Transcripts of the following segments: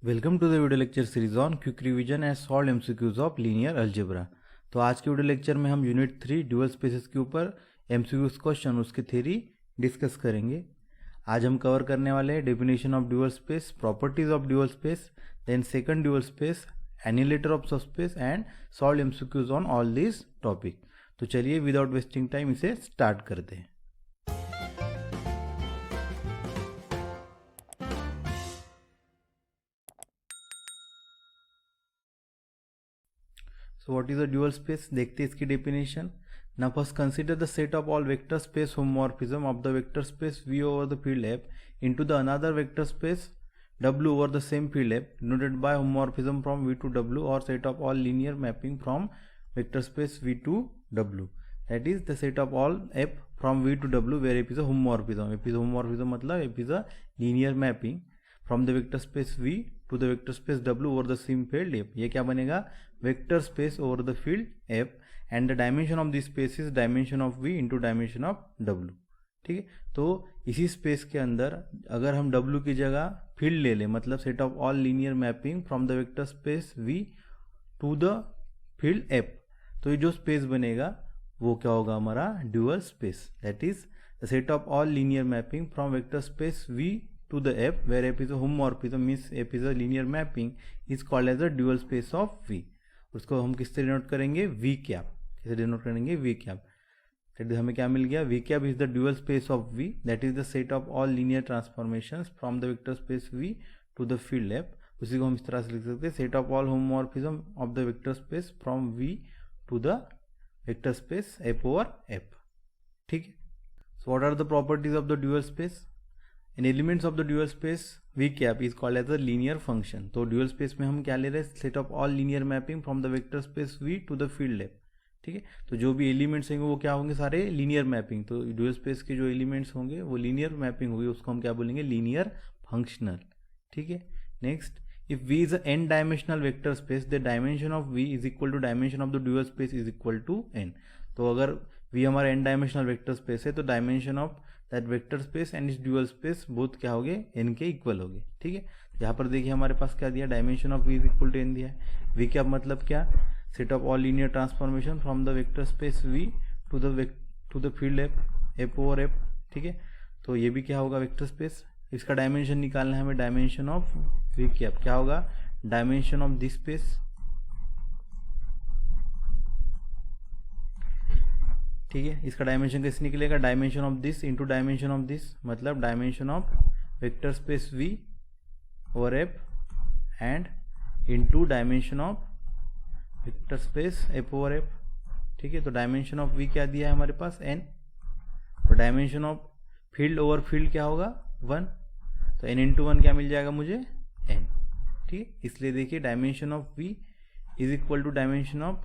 Welcome to the video lecture series on quick revision and solve MCQs of linear algebra. तो आज के video lecture में हम unit 3 dual spaces के ऊपर एमसीक्यूज क्वेश्चन उसकी थ्योरी डिस्कस करेंगे। आज हम कवर करने वाले हैं definition of dual space, properties of dual space, then second dual space, annihilator of subspace and solve MCQs on all this topic. तो चलिए विदाउट वेस्टिंग टाइम इसे स्टार्ट करते हैं। So what is a dual space? देखते हैं इसकी definition. Now first consider the set of all vector space homomorphism of the vector space V over the field F into the another vector space W over the same field F denoted by homomorphism from V to W or set of all linear mapping from vector space V to W. That is the set of all F from V to W where F is a homomorphism. F is a homomorphism मतलब F is a linear mapping from the vector space V to the vector space W over the same field F. ये क्या बनेगा? Vector space over the field F and the dimension of this space is dimension of V into dimension of W. ठीक है, तो इसी space के अंदर अगर हम W की जगह फील्ड ले लें, मतलब set of all linear mapping from the vector space V to the field F, तो ये जो स्पेस बनेगा वो क्या होगा? हमारा dual space. That is the set of all linear mapping from vector space V to the F where F is a homomorphism means F is a linear mapping is called as a dual space of V. उसको हम किससे denote करेंगे? V cap. कैसे denote करेंगे? V cap. हमें क्या मिल गया? V cap is the dual space of V, that is the set of all linear transformations from the vector space V to the field F। उसी को हम इस तरह से लिख सकते हैं, set of all homomorphism of the vector space from V to the vector space F over F। ठीक है, so what are the properties of the dual space? An elements of the dual space V cap is called as a linear function. तो dual space में हम क्या ले रहे हैं? Set of all linear mapping from the vector space V to the field F। ठीक है, तो जो भी एलिमेंट्स होंगे वो क्या होंगे? सारे लीनियर मैपिंग। तो ड्यूअल स्पेस के जो एलिमेंट्स होंगे वो लीनियर मैपिंग होगी, उसको हम क्या बोलेंगे? Linear functional. ठीक है, next, if V is a n dimensional vector space the dimension of V is equal to dimension of the dual space is equal to n। तो अगर V हमारा n डायमेंशनल वेक्टर स्पेस है तो dimension of that vector space and इस dual space both क्या होगे? n के equal होगे। ठीक है, यहाँ पर देखिए हमारे पास क्या दिया? Dimension of V is equal to n दिया है। V क्या मतलब क्या? Set of all linear transformation from the vector space V to the field F over F। ठीक है, तो ये भी क्या होगा? Vector space. इसका डायमेंशन निकालना है हमें, डायमेंशन ऑफ V कैप क्या होगा? Dimension of this space. ठीक है, इसका डायमेंशन कैसे निकलेगा? Dimension of this into dimension of this, मतलब dimension of vector space V over F and into dimension of vector space F over F। ठीक है, तो डायमेंशन ऑफ V क्या दिया है हमारे पास? n। तो dimension of field over field क्या होगा? 1। तो n इंटू 1 क्या मिल जाएगा मुझे? n। ठीक है, इसलिए देखिए dimension of V is equal to dimension of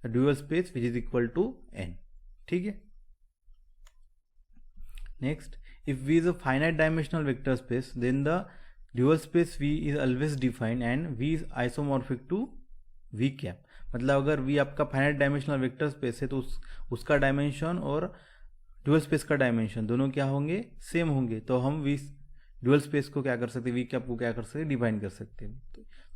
dual space which is equal to n। ठीक है, next, if V is a finite dimensional vector space then the dual space V is always defined and V is isomorphic to V cap. मतलब अगर V आपका finite dimensional vector space है तो उसका dimension और dual space का dimension दोनों क्या होंगे? सेम होंगे। तो हम V ड्यूअल स्पेस को क्या कर सकते हैं? V कैप को क्या कर सकते हैं? डिफाइन कर सकते हैं।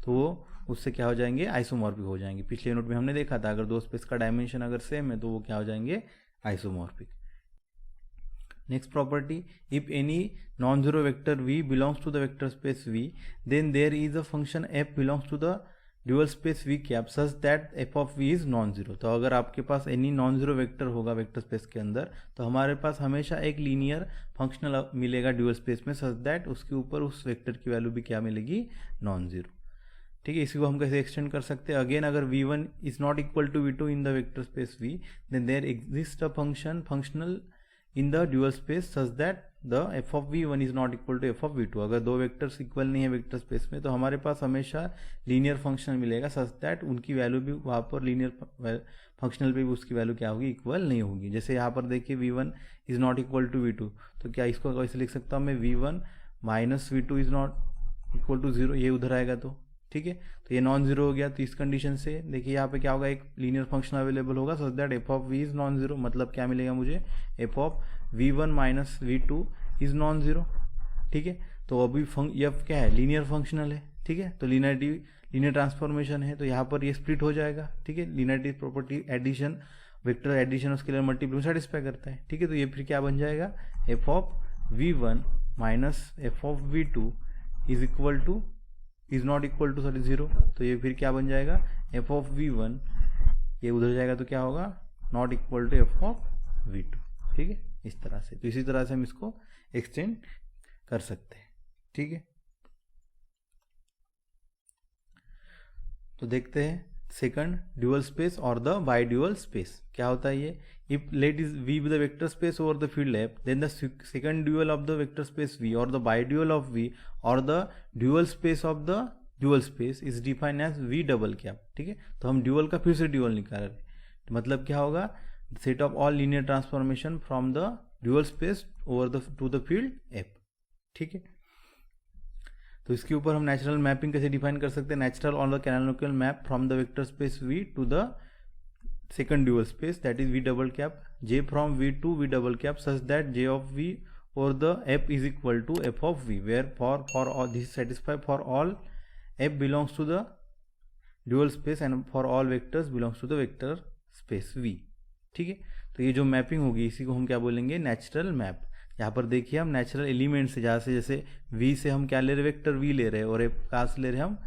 तो वो उससे क्या हो जाएंगे? आइसोमॉर्फिक हो जाएंगे। पिछले यूनिट में हमने देखा था अगर दो स्पेस का डायमेंशन अगर सेम है तो वो क्या हो जाएंगे? Isomorphic. Next property, if any non zero vector V belongs to the vector space V then there is a function F belongs to the dual space V cap such that F of V is non zero. तो अगर आपके पास any non zero vector होगा vector space के अंदर तो हमारे पास हमेशा एक लीनियर फंक्शनल मिलेगा ड्यूअल स्पेस में सच दैट उसके ऊपर उस वेक्टर की वैल्यू भी क्या मिलेगी? Non zero. ठीक है, इसी को हम कैसे एक्सटेंड कर सकते हैं? अगेन अगर V1 is not equal to V2 in the vector space V then there exist a functional in the dual space such that the F of V1 is not equal to F of V2। अगर दो vectors equal नहीं है vector space में तो हमारे पास हमेशा linear functional मिलेगा सच दैट उनकी वैल्यू भी वहाँ पर लीनियर फंक्शनल पे भी उसकी वैल्यू क्या होगी? इक्वल नहीं होगी। जैसे यहाँ पर देखिए V1 is not equal to V2, तो क्या इसको कैसे लिख सकता हूँ मैं? V1 minus V2 is not equal to 0, ये उधर आएगा तो ठीक है, तो ये नॉन जीरो हो गया। तो इस कंडीशन से देखिए यहाँ पे क्या होगा? एक लीनियर फंक्शन अवेलेबल होगा so that F of V is non zero. मतलब क्या मिलेगा मुझे? F of V1 minus V2 is non zero. ठीक है, तो अभी एफ क्या है, लीनियर फंक्शनल है, ठीक है, तो लीनियर ट्रांसफॉर्मेशन है, तो यहाँ पर ये स्प्लिट हो जाएगा, ठीक है, linearity property addition, vector addition और स्केलर मल्टीप्लिकेशन सेटिस्फाई करता है, ठीक है, तो ये फिर क्या बन जाएगा, F of v1 minus F of v2 is equal to is not equal to sorry 0, तो ये फिर क्या बन जाएगा, एफ ऑफ v1 ये उधर जाएगा तो क्या होगा, not equal to F of v2, ठीक है, इस तरह से, तो इसी तरह से हम इसको एक्सटेंड कर सकते हैं, ठीक है। तो देखते हैं सेकंड, ड्यूअल स्पेस और द बाई ड्यूअल स्पेस क्या होता है ये, if let is v the vector space over the field F, then the second dual of the vector space v और the bi dual of v और the dual space of the dual space is defined as v double cap, ठीक है, तो हम dual का फिर से dual निकाल रहे हैं, तो मतलब क्या होगा, set of all linear transformation from the dual space over the two the field F, ठीक है। तो इसके ऊपर हम नेचुरल मैपिंग कैसे डिफाइन कर सकते हैं, natural on the canonical map from the vector space v to the second dual space that is v double cap j from v to v double cap such that j of v और the f is equal to f of v where for all this satisfy for all f belongs to the dual space and for all vectors belongs to the vector space v, ठीक है। तो ये जो mapping होगी इसी को हम क्या बोलेंगे, नेचुरल मैप। यहाँ पर देखिए हम नेचुरल एलिमेंट से, जहाँ से जैसे v से हम क्या ले रहे, वेक्टर v ले रहे हैं, और कहाँ से ले रहे हैं हम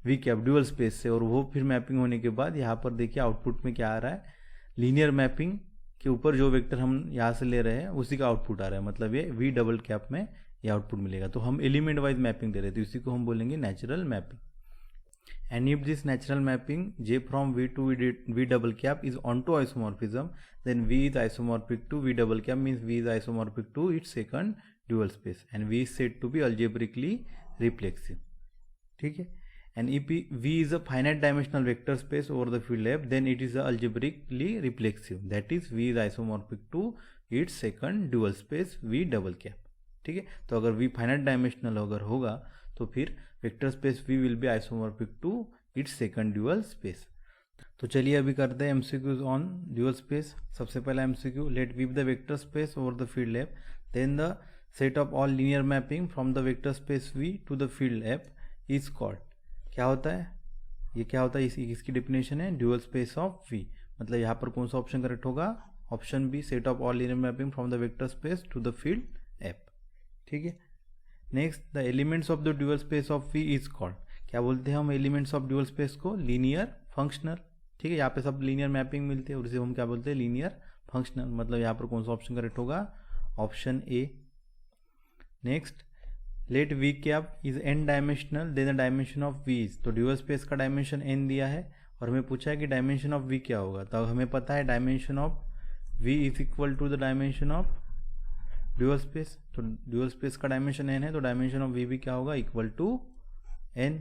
v कैप ड्यूअल स्पेस से, और वो फिर मैपिंग होने के बाद यहाँ पर देखिए आउटपुट में क्या आ रहा है, लीनियर मैपिंग के ऊपर जो वेक्टर हम यहाँ से ले रहे हैं उसी का आउटपुट आ रहा है, मतलब ये v डबल कैप में ये आउटपुट मिलेगा। तो हम एलिमेंट वाइज मैपिंग दे रहे थे, इसी को हम बोलेंगे natural mapping. And if this natural mapping j from v to v double cap is onto isomorphism, then v is isomorphic to v double cap, means v is isomorphic to its second dual space, and v is said to be algebraically reflexive, ठीक है। And if v is a finite dimensional vector space over the field F, then it is algebraically reflexive, that is v is isomorphic to its second dual space v double cap, ठीक है। तो अगर v finite dimensional अगर होगा तो फिर vector space v will be isomorphic to its second dual space. तो चलिए अभी करते हैं एमसीक्यूज ऑन ड्यूअल स्पेस। सबसे पहला MCQ, let v the vector space over the field F, then the set of all linear mapping from the vector space v to the field F is called, क्या होता है ये, क्या होता है इसकी डेफिनेशन है, ड्यूअल स्पेस ऑफ v, मतलब यहाँ पर कौन सा ऑप्शन करेक्ट होगा, option B, set of all linear mapping from the vector space to the field F, ठीक है। Next, the elements of the dual space of v is called, क्या बोलते हैं हम एलिमेंट्स ऑफ ड्यूअल स्पेस को, linear functional, ठीक है। यहाँ पे सब लीनियर मैपिंग मिलती है और इसे हम क्या बोलते हैं, लीनियर फंक्शनल, मतलब यहाँ पर कौन सा ऑप्शन करेक्ट होगा, option A. Next, let v cap is n dimensional, then the dimension of v is, तो ड्यूअल स्पेस का डायमेंशन n दिया है और हमें पूछा है कि डायमेंशन ऑफ v क्या होगा, तो हमें पता है dimension of v is equal to the dimension of dual space, तो ड्यूअल स्पेस का डायमेंशन n है, तो डायमेंशन ऑफ v भी क्या होगा, इक्वल टू n,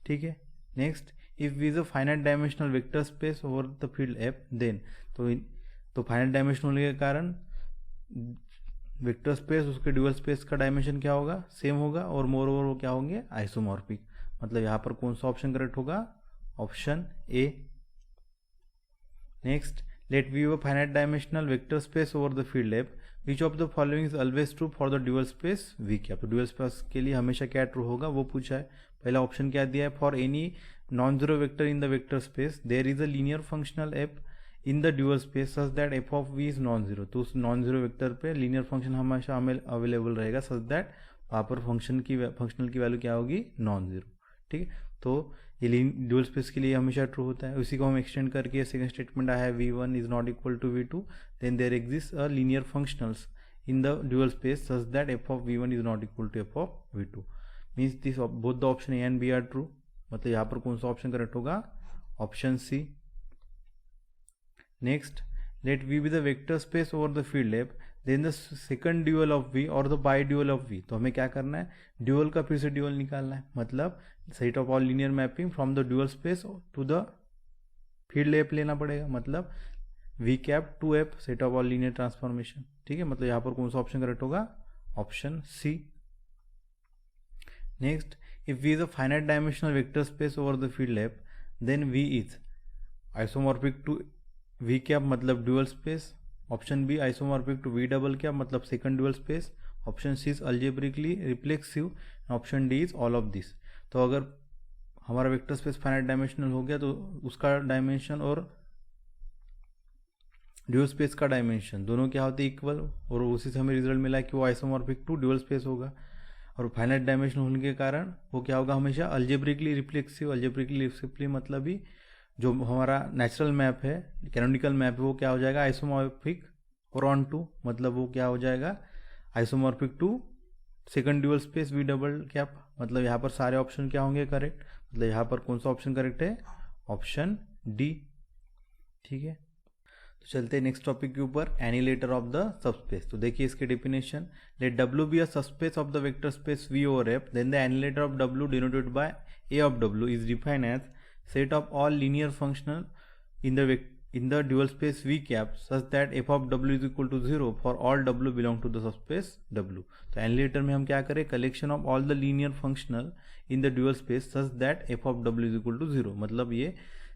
ठीक है। Next, if v is a finite dimensional vector space over the field f, then तो फाइनाइट डायमेंशन होने के कारण वेक्टर स्पेस उसके ड्यूअल स्पेस का डायमेंशन क्या होगा, सेम होगा, और मोर ओवर वो क्या होंगे, आइसोमॉर्फिक, मतलब यहाँ पर कौन सा ऑप्शन करेक्ट होगा, option A. Next, let v a finite dimensional vector space over the field f, which of the following is always true for the dual space v cap, तो ड्यूअल स्पेस के लिए हमेशा क्या true होगा वो पूछा है। पहला ऑप्शन क्या दिया है, for any non zero vector in the vector space there is a linear functional f in the dual space such that f of v is non zero, तो उस नॉन जीरो वेक्टर पे linear function हमेशा हमें available रहेगा such that वहाँ पर functional की value क्या होगी, नॉन जीरो, ठीक है। तो ये ड्यूअल स्पेस के लिए हमेशा ट्रू होता है। उसी को हम एक्सटेंड करके सेकंड स्टेटमेंट आया है, v1 is not equal to v2, then there exist a linear functionals in the dual space such that f of v1 is not equal to f of v2, means this both the option A and B are true, मतलब यहाँ पर कौन सा option correct होगा, option C. Next, let v be the vector space over the field F, then the second dual of v और the bi dual of v, तो हमें क्या करना है, ड्यूअल का फिर से ड्यूअल निकालना है, मतलब set of all linear mapping from the dual space to the field F लेना पड़ेगा, मतलब v cap to F, set of all linear transformation, ठीक है, मतलब यहाँ पर कौन सा ऑप्शन करेक्ट होगा, option C. Next, if v is a finite dimensional vector space over the field F, then v is isomorphic to v cap, मतलब dual space, option B isomorphic to v double cap, मतलब second dual space, option C is algebraically reflexive, option D is all of this. तो अगर हमारा vector space finite dimensional हो गया तो उसका dimension और ड्यूअल स्पेस का डायमेंशन दोनों क्या होते हैं इक्वल, और उसी से हमें रिजल्ट मिला कि वो आइसोमॉर्फिक टू ड्यूअल स्पेस होगा। और फाइनाइट डायमेंशन होने के कारण वो क्या होगा हमेशा अल्जेब्रिकली रिफ्लेक्सिव। अल्जेब्रिकली रिफ्लेक्सिव मतलब ही जो हमारा नेचुरल मैप है, कैनोनिकल मैप है, वो क्या हो जाएगा आइसोमॉर्फिक और ऑन टू, मतलब वो क्या हो जाएगा isomorphic to second dual space V double cap. मतलब यहाँ पर सारे ऑप्शन क्या होंगे करेक्ट, मतलब यहाँ पर कौन सा ऑप्शन करेक्ट है, ऑप्शन डी। ठीक है, तो चलते हैं नेक्स्ट टॉपिक के ऊपर, एनिलेटर ऑफ द सबस्पेस। तो देखिए इसके definition, let W be a subspace of the vector space V over F, then the annihilator of W denoted by A of W is defined as set of all linear functional in the dual space V cap such that f of W is equal to 0 for all W belong to the subspace W। तो annihilator में हम क्या करें, collection of all the linear functional in the dual space such that f of W is equal to 0, मतलब ये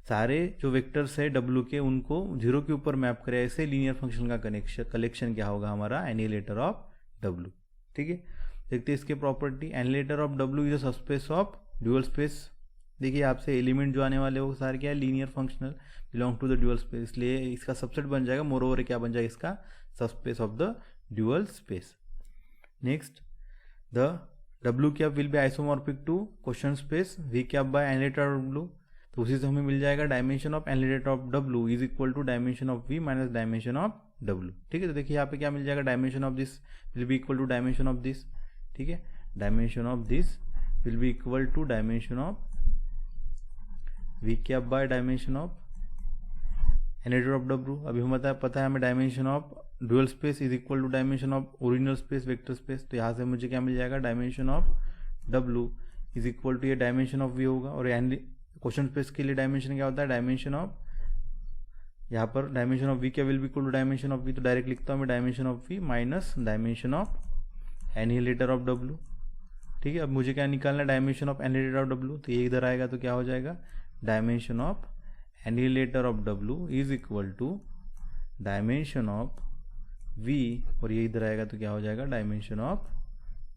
सारे जो vectors है W के उनको 0 के ऊपर मैप करें, ऐसे लीनियर फंक्शन का कलेक्शन क्या होगा हमारा एनिलेटर ऑफ W। ठीक है, देखते हैं इसके property. Annihilator of W is a subspace of dual space. देखिए आपसे एलिमेंट जो आने वाले वो सारे क्या है linear functional belong to the dual space, इसलिए इसका सबसेट बन जाएगा, मोर ओवर क्या बन जाएगा इसका subspace of the dual space. Next, the W cap will be isomorphic to quotient space V cap by annihilator of W। तो उसी से हमें मिल जाएगा dimension of annihilator of W is equal to dimension of V minus dimension of W। ठीक है, तो देखिए यहाँ पे क्या मिल जाएगा, dimension of this will be equal to dimension of this. ठीक है, dimension of this will be equal to dimension of V cap by dimension of annihilator of W। अभी हमें पता है हमें dimension of dual space is equal to dimension of original space vector space. तो यहाँ से मुझे क्या मिल जाएगा, dimension of W is equal to ये डायमेंशन ऑफ V होगा, और क्वेश्चन स्पेस के लिए डायमेंशन क्या होता है, डायमेंशन ऑफ, यहाँ पर डायमेंशन ऑफ V क्या will be equal to dimension of V, तो डायरेक्ट लिखता हूँ मैं dimension of V minus dimension of annihilator of W। ठीक है, अब मुझे क्या निकालना है, dimension of annihilator of W, तो ये इधर आएगा तो क्या हो जाएगा, dimension of annihilator of W is equal to dimension of V, और ये इधर आएगा तो क्या हो जाएगा डायमेंशन ऑफ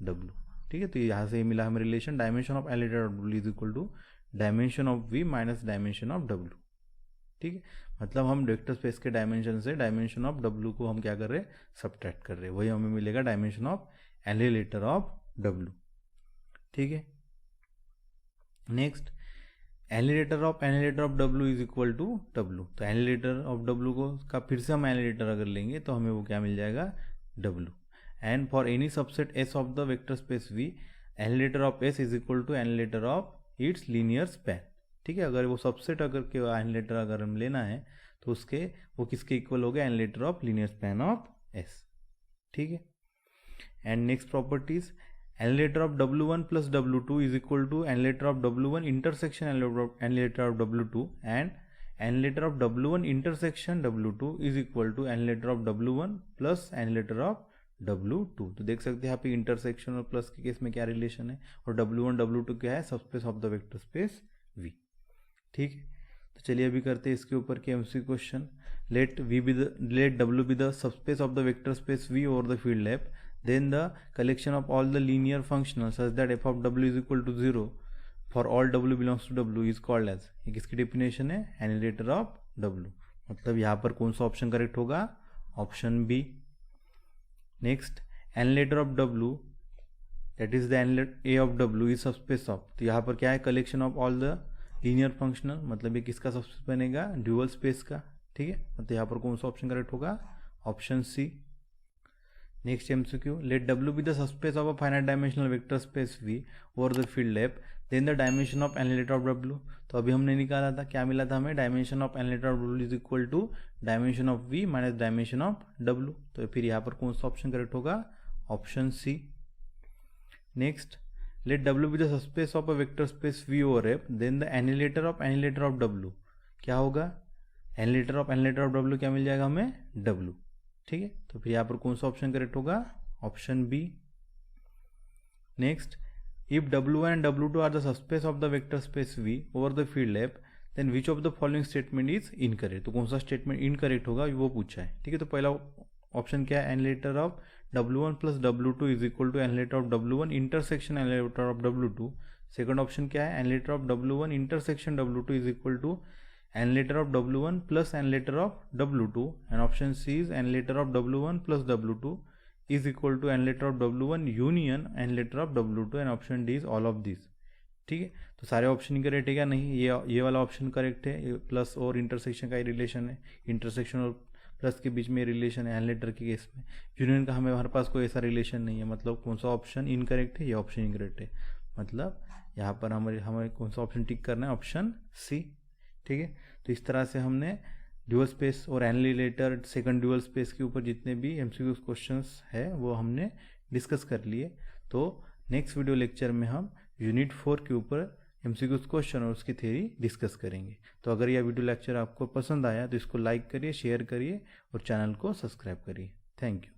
W। ठीक है, तो यहाँ से मिला हमें relation, dimension of annihilator of W is equal to dimension of V minus dimension of W। ठीक है, मतलब हम वेक्टर स्पेस के डायमेंशन से डायमेंशन ऑफ W को हम क्या कर रहे हैं, सब्ट्रैक्ट कर रहे हैं, वही हमें मिलेगा dimension of annihilator of W। ठीक है, next, annihilator of W is equal to W। तो एनिलेटर ऑफ W को का फिर से हम एनिलेटर अगर लेंगे तो हमें वो क्या मिल जाएगा, W। And for any subset S of the vector space V, annihilator of S is equal to annihilator of its linear span. ठीक है, अगर वो सबसेट अगर के एनिलेटर अगर हम लेना है तो उसके वो किसके इक्वल हो गया, annihilator of linear span of S। ठीक है, and next properties, annihilator of W1 plus W2 is equal to annihilator of W1 intersection annihilator of W2, and annihilator of W1 intersection W2 is equal to annihilator of W1 plus annihilator of W2। तो देख सकते हैं यहाँ पे intersection और plus के case में क्या रिलेशन है, और W1 W2 क्या है, subspace of the vector space V। ठीक है, तो चलिए अभी करते हैं इसके ऊपर के MCQ question. Let W be the subspace of the vector space V over the field F, then the collection of all the linear functionals such that f of W is equal to 0 for all W belongs to W is called as, ये किसकी definition है, annihilator of W। मतलब यहाँ पर कौन सा option correct होगा, option B. Next, annihilator of W that is the annihilator A of W is subspace of, तो यहाँ पर क्या है, collection of all the linear functional, मतलब ये किसका सबस्पेस बनेगा, ड्यूअल स्पेस का। ठीक है, मतलब यहाँ पर कौन सा ऑप्शन करेक्ट होगा, option C. Next MCQ, let W be the subspace of a finite dimensional vector space V over the field F, then the dimension of annihilator of W। तो अभी हमने निकाला था, क्या मिला था हमें, dimension of annihilator of W is equal to dimension of V minus dimension of W। तो फिर यहाँ पर कौन सा ऑप्शन करेक्ट होगा, option C. Next, let W be the subspace of a vector space V over F, then the annihilator of W क्या होगा, annihilator of W क्या मिल जाएगा हमें, W। ठीक है, तो फिर यहाँ पर कौन सा ऑप्शन करेक्ट होगा, option B. Next, if W1 and W2 are the subspace of the vector space V over the field F, then which of the following statement is incorrect. तो कौन सा स्टेटमेंट इनकरेक्ट होगा वो पूछा है। ठीक है, तो पहला ऑप्शन क्या है, annihilator of W1 plus W2 is equal to annihilator of W1 intersection annihilator of W2. Second option क्या है, annihilator of W1 intersection W2 is equal to annihilator of W1 plus annihilator of W2. And option C is annihilator of W1 plus W2 is equal to annihilator of W1 union annihilator of W2. And option D is all of this. ठीक है, तो सारे option ही correct है क्या? नहीं, ये वाला option correct है. प्लस और इंटरसेक्शन का ही रिलेशन है, इंटरसेक्शन और प्लस के बीच में रिलेशन है एनलेटर के केस में. यूनियन का हमारे पास कोई ऐसा रिलेशन नहीं है. मतलब कौन सा ऑप्शन इनकरेक्ट है? ये ऑप्शन इनकरेक्ट है. मतलब यहाँ पर हमें कौन सा ऑप्शन टिक करना है? Option C. ठीक है, तो इस तरह से हमने ड्यूअल स्पेस और एनिलेटर सेकंड ड्यूअल स्पेस के ऊपर जितने भी एमसीक्यू क्वेश्चंस है वो हमने डिस्कस कर लिए. तो नेक्स्ट वीडियो लेक्चर में हम यूनिट 4 के ऊपर एमसीक्यू क्वेश्चन और उसकी थ्योरी डिस्कस करेंगे. तो अगर यह वीडियो लेक्चर आपको पसंद आया तो इसको लाइक करिए, शेयर करिए और चैनल को सब्सक्राइब करिए. Thank you.